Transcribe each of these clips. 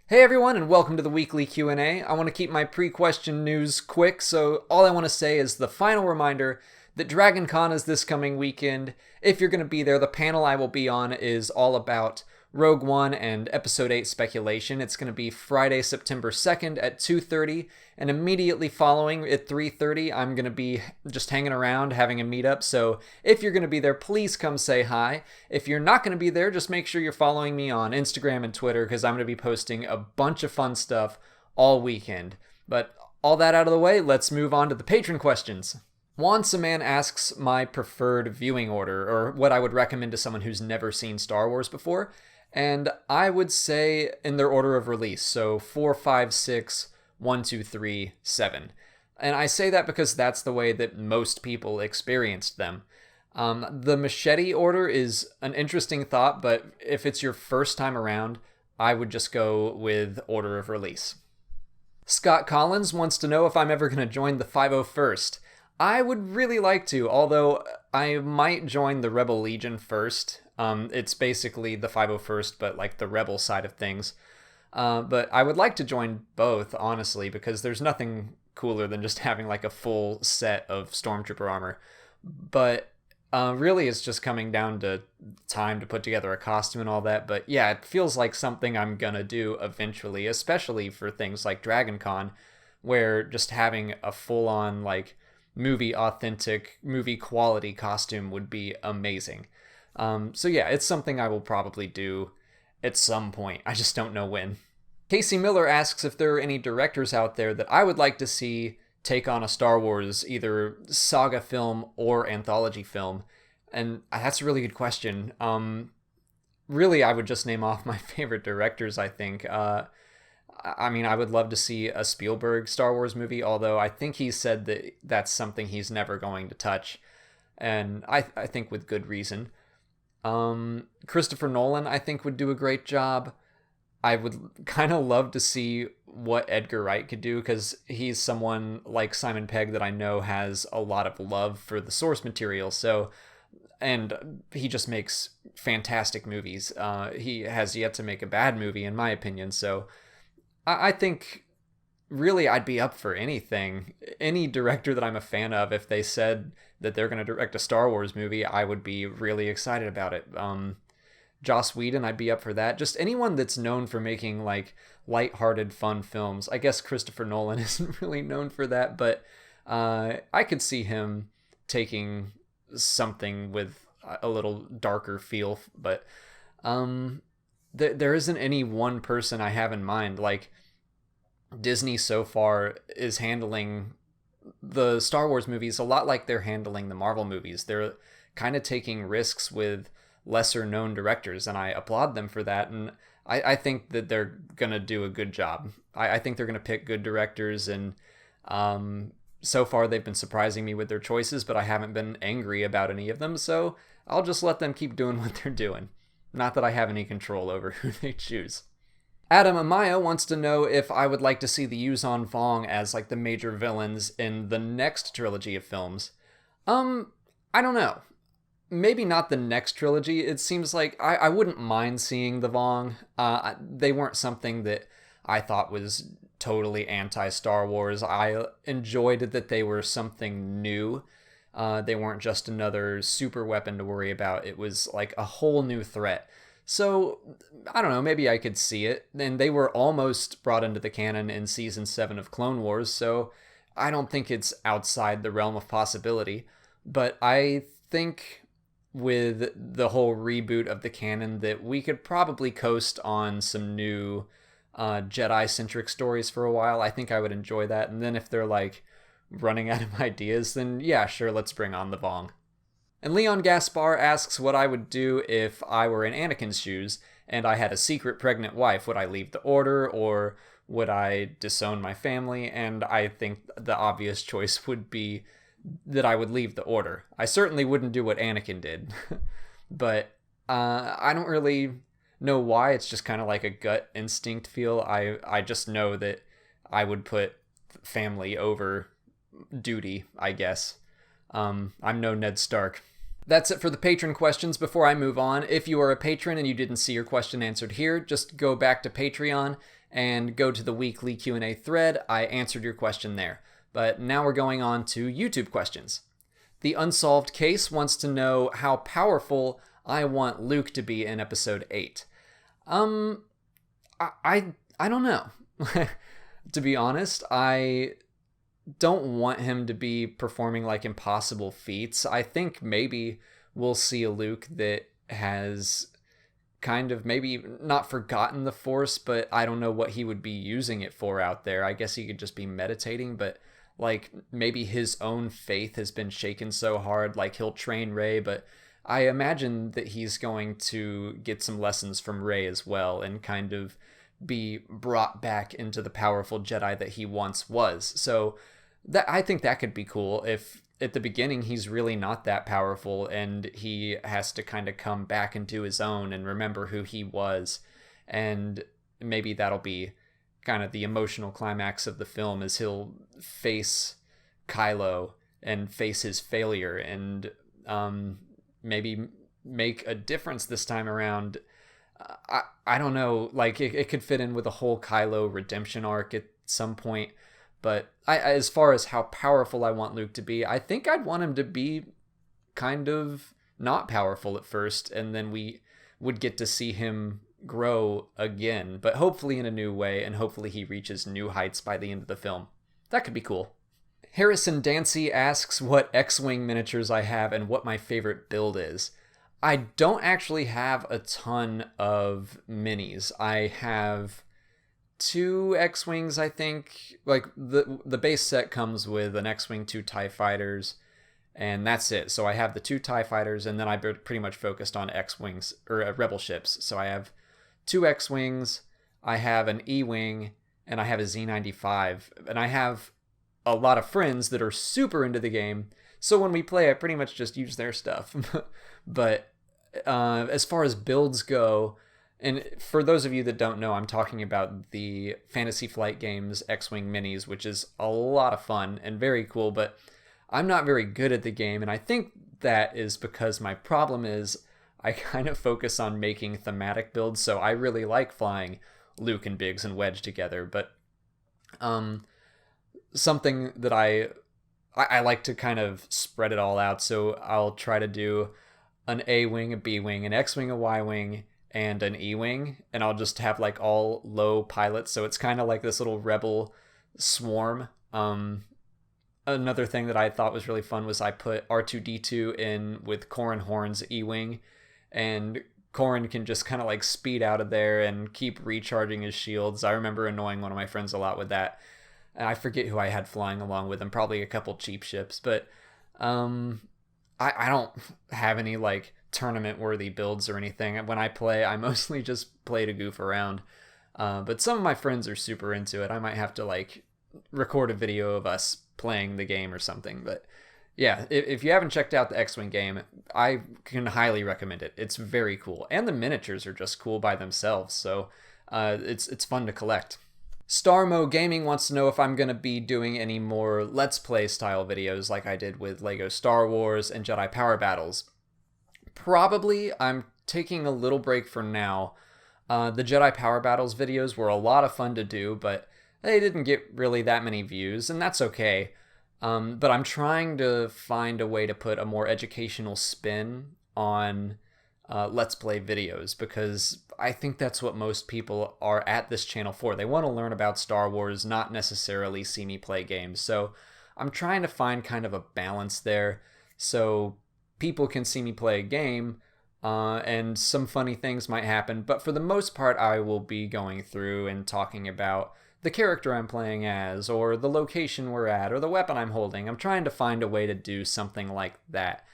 Hey everyone, and welcome to the weekly Q&A. I want to keep my pre-question news quick, so all I want to say is the final reminder that Dragon Con is this coming weekend. If you're going to be there, the panel I will be on is all about Rogue One and Episode 8 speculation. It's going to be Friday, September 2nd at 2:30, and immediately following at 3:30, I'm going to be just hanging around having a meetup. So if you're going to be there, please come say hi. If you're not going to be there, just make sure you're following me on Instagram and Twitter because I'm going to be posting a bunch of fun stuff all weekend. But all that out of the way, let's move on to the patron questions. Juan Saman asks my preferred viewing order, or what I would recommend to someone who's never seen Star Wars before. And I would say in their order of release, so 4, 5, 6, 1, 2, 3, 7. And I say that because that's the way that most people experienced them. The machete order is an interesting thought, but if it's your first time around, I would just go with order of release. Scott Collins wants to know if I'm ever going to join the 501st. I would really like to, although I might join the Rebel Legion first. It's basically the 501st, but like the Rebel side of things. But I would like to join both, honestly, because there's nothing cooler than just having like a full set of Stormtrooper armor. But really, it's just coming down to time to put together a costume and all that. But yeah, it feels like something I'm gonna do eventually, especially for things like Dragon Con, where just having a full-on like movie authentic, movie quality costume would be amazing. So yeah, it's something I will probably do at some point. I just don't know when. Casey Miller asks if there are any directors out there that I would like to see take on a Star Wars, either saga film or anthology film. And that's a really good question. Really, I would just name off my favorite directors, I think. I mean, I would love to see a Spielberg Star Wars movie, although I think he said that that's something he's never going to touch. And I think with good reason. Christopher Nolan, I think, would do a great job. I would kind of love to see what Edgar Wright could do, because he's someone like Simon Pegg that I know has a lot of love for the source material. So, and he just makes fantastic movies. He has yet to make a bad movie, in my opinion. So I think really I'd be up for anything. Any director that I'm a fan of, if they said that they're going to direct a Star Wars movie, I would be really excited about it. Joss Whedon, I'd be up for that. Just anyone that's known for making like lighthearted, fun films. I guess Christopher Nolan isn't really known for that, but I could see him taking something with a little darker feel. But there isn't any one person I have in mind. Like, Disney so far is handling the Star Wars movies a lot like they're handling the Marvel movies. They're kind of taking risks with lesser known directors, and I applaud them for that. And I think that they're going to do a good job. I think they're going to pick good directors, and so far they've been surprising me with their choices, but I haven't been angry about any of them, so I'll just let them keep doing what they're doing. Not that I have any control over who they choose. Adam Amaya wants to know if I would like to see the Yuuzhan Vong as like the major villains in the next trilogy of films. I don't know. Maybe not the next trilogy. It seems like I wouldn't mind seeing the Vong. They weren't something that I thought was totally anti-Star Wars. I enjoyed that they were something new. They weren't just another super weapon to worry about. It was like a whole new threat. So, I don't know, maybe I could see it. And they were almost brought into the canon in Season 7 of Clone Wars, so I don't think it's outside the realm of possibility. But I think with the whole reboot of the canon that we could probably coast on some new Jedi-centric stories for a while. I think I would enjoy that. And then if they're like running out of ideas, then yeah, sure, let's bring on the Vong. And Leon Gaspar asks what I would do if I were in Anakin's shoes and I had a secret pregnant wife. Would I leave the order, or would I disown my family? And I think the obvious choice would be that I would leave the order. I certainly wouldn't do what Anakin did, but I don't really know why. It's just kind of like a gut instinct feel. I just know that I would put family over duty, I guess. I'm no Ned Stark. That's it for the patron questions. Before I move on, if you are a patron and you didn't see your question answered here, just go back to Patreon and go to the weekly Q&A thread. I answered your question there. But now we're going on to YouTube questions. The Unsolved Case wants to know how powerful I want Luke to be in episode 8. I don't know. To be honest, I don't want him to be performing like impossible feats. I think maybe we'll see a Luke that has kind of maybe not forgotten the Force, but I don't know what he would be using it for out there. I guess he could just be meditating, but like maybe his own faith has been shaken so hard, like he'll train Rey, but I imagine that he's going to get some lessons from Rey as well and kind of be brought back into the powerful Jedi that he once was. So that I think that could be cool if at the beginning he's really not that powerful and he has to kind of come back into his own and remember who he was. And maybe that'll be kind of the emotional climax of the film, as he'll face Kylo and face his failure and maybe make a difference this time around. I don't know, like it could fit in with a whole Kylo redemption arc at some point, but as far as how powerful I want Luke to be, I think I'd want him to be kind of not powerful at first, and then we would get to see him grow again, but hopefully in a new way, and hopefully he reaches new heights by the end of the film. That could be cool. Harrison Dancy asks what X-Wing miniatures I have and what my favorite build is. I don't actually have a ton of minis. I have 2 X-Wings, I think. Like, the base set comes with an X-Wing, 2 TIE Fighters, and that's it. So I have the 2 TIE Fighters, and then I pretty much focused on X-Wings, or Rebel ships. So I have 2 X-Wings, I have an E-Wing, and I have a Z95. And I have a lot of friends that are super into the game, so when we play, I pretty much just use their stuff. But as far as builds go, and for those of you that don't know, I'm talking about the Fantasy Flight Games X-Wing Minis, which is a lot of fun and very cool, but I'm not very good at the game, and I think that is because my problem is I kind of focus on making thematic builds, so I really like flying Luke and Biggs and Wedge together, but something that I like to kind of spread it all out, so I'll try to do an A-Wing, a B-Wing, an X-Wing, a Y-Wing, and an E-Wing, and I'll just have like all low pilots, so it's kind of like this little rebel swarm. Another thing that I thought was really fun was I put R2-D2 in with Corran Horn's E-Wing, and Corran can just kind of like speed out of there and keep recharging his shields. I remember annoying one of my friends a lot with that. I forget who I had flying along with him, probably a couple cheap ships, but I don't have any like tournament worthy builds or anything. When I play, I mostly just play to goof around, but some of my friends are super into it. I might have to like record a video of us playing the game or something, but yeah, if you haven't checked out the X-Wing game, I can highly recommend it. It's very cool, and the miniatures are just cool by themselves, so it's fun to collect. Starmo Gaming wants to know if I'm going to be doing any more Let's Play style videos like I did with LEGO Star Wars and Jedi Power Battles. Probably. I'm taking a little break for now. The Jedi Power Battles videos were a lot of fun to do, but they didn't get really that many views, and that's okay. But I'm trying to find a way to put a more educational spin on Let's Play videos, because I think that's what most people are at this channel for. They want to learn about Star Wars, not necessarily see me play games. So I'm trying to find kind of a balance there so people can see me play a game, and some funny things might happen. But for the most part, I will be going through and talking about the character I'm playing as, or the location we're at, or the weapon I'm holding. I'm trying to find a way to do something like that.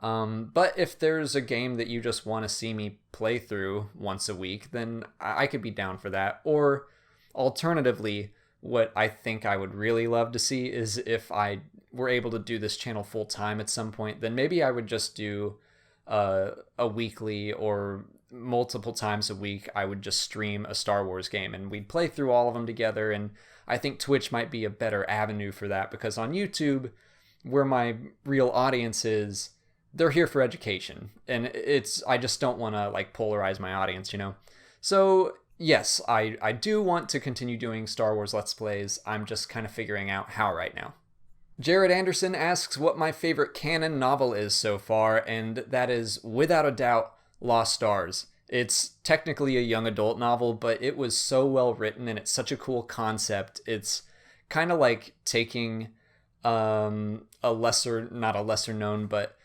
But if there's a game that you just want to see me play through once a week, then I could be down for that. Or alternatively, what I think I would really love to see is if I were able to do this channel full time at some point, then maybe I would just do a weekly or multiple times a week. I would just stream a Star Wars game and we'd play through all of them together. And I think Twitch might be a better avenue for that, because on YouTube, where my real audience is, they're here for education, and I just don't want to like polarize my audience, you know? So yes, I do want to continue doing Star Wars Let's Plays. I'm just kind of figuring out how right now. Jared Anderson asks what my favorite canon novel is so far, and that is, without a doubt, Lost Stars. It's technically a young adult novel, but it was so well written and it's such a cool concept. It's kind of like taking not a lesser known, but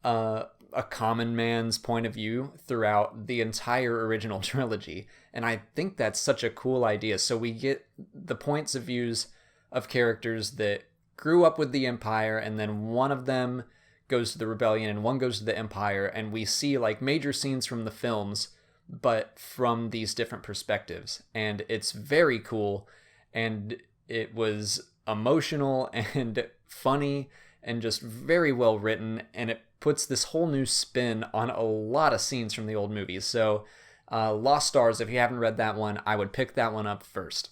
a common man's point of view throughout the entire original trilogy. And I think that's such a cool idea. So we get the points of views of characters that grew up with the Empire, and then one of them goes to the Rebellion and one goes to the Empire, and we see like major scenes from the films, but from these different perspectives. And it's very cool, and it was emotional and funny and just very well written, and it puts this whole new spin on a lot of scenes from the old movies. So Lost Stars, if you haven't read that one, I would pick that one up first.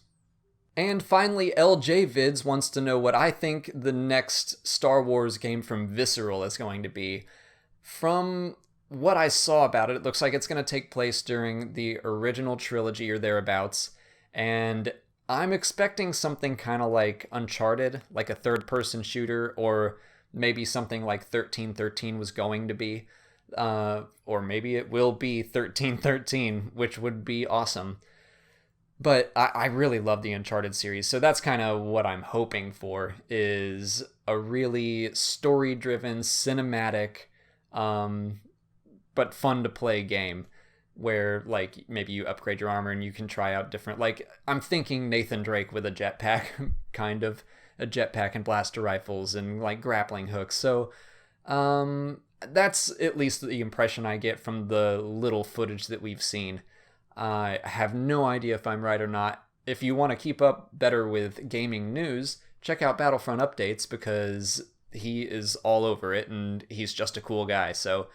And finally, LJ Vids wants to know what I think the next Star Wars game from Visceral is going to be. From what I saw about it looks like it's going to take place during the original trilogy or thereabouts, and I'm expecting something kind of like Uncharted, like a third-person shooter, or maybe something like 1313 was going to be, or maybe it will be 1313, which would be awesome. But I really love the Uncharted series, so that's kind of what I'm hoping for, is a really story-driven, cinematic, but fun-to-play game where, like, maybe you upgrade your armor and you can try out different... Like, I'm thinking Nathan Drake with a jetpack, kind of. A jetpack and blaster rifles and, like, grappling hooks. So, that's at least the impression I get from the little footage that we've seen. I have no idea if I'm right or not. If you want to keep up better with gaming news, check out Battlefront Updates, because he is all over it and he's just a cool guy. So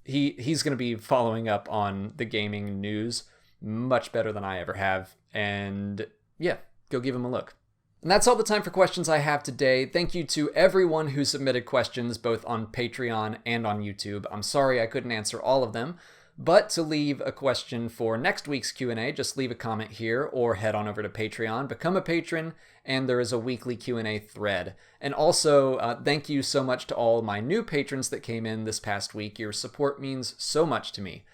he's going to be following up on the gaming news much better than I ever have. And yeah, go give him a look. And that's all the time for questions I have today. Thank you to everyone who submitted questions both on Patreon and on YouTube. I'm sorry I couldn't answer all of them. But to leave a question for next week's Q&A, just leave a comment here or head on over to Patreon, become a patron, and there is a weekly Q&A thread. And also, thank you so much to all my new patrons that came in this past week. Your support means so much to me.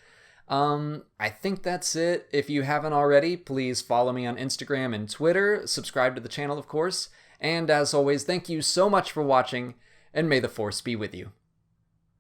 I think that's it. If you haven't already, please follow me on Instagram and Twitter. Subscribe to the channel, of course. And as always, thank you so much for watching, and may the Force be with you.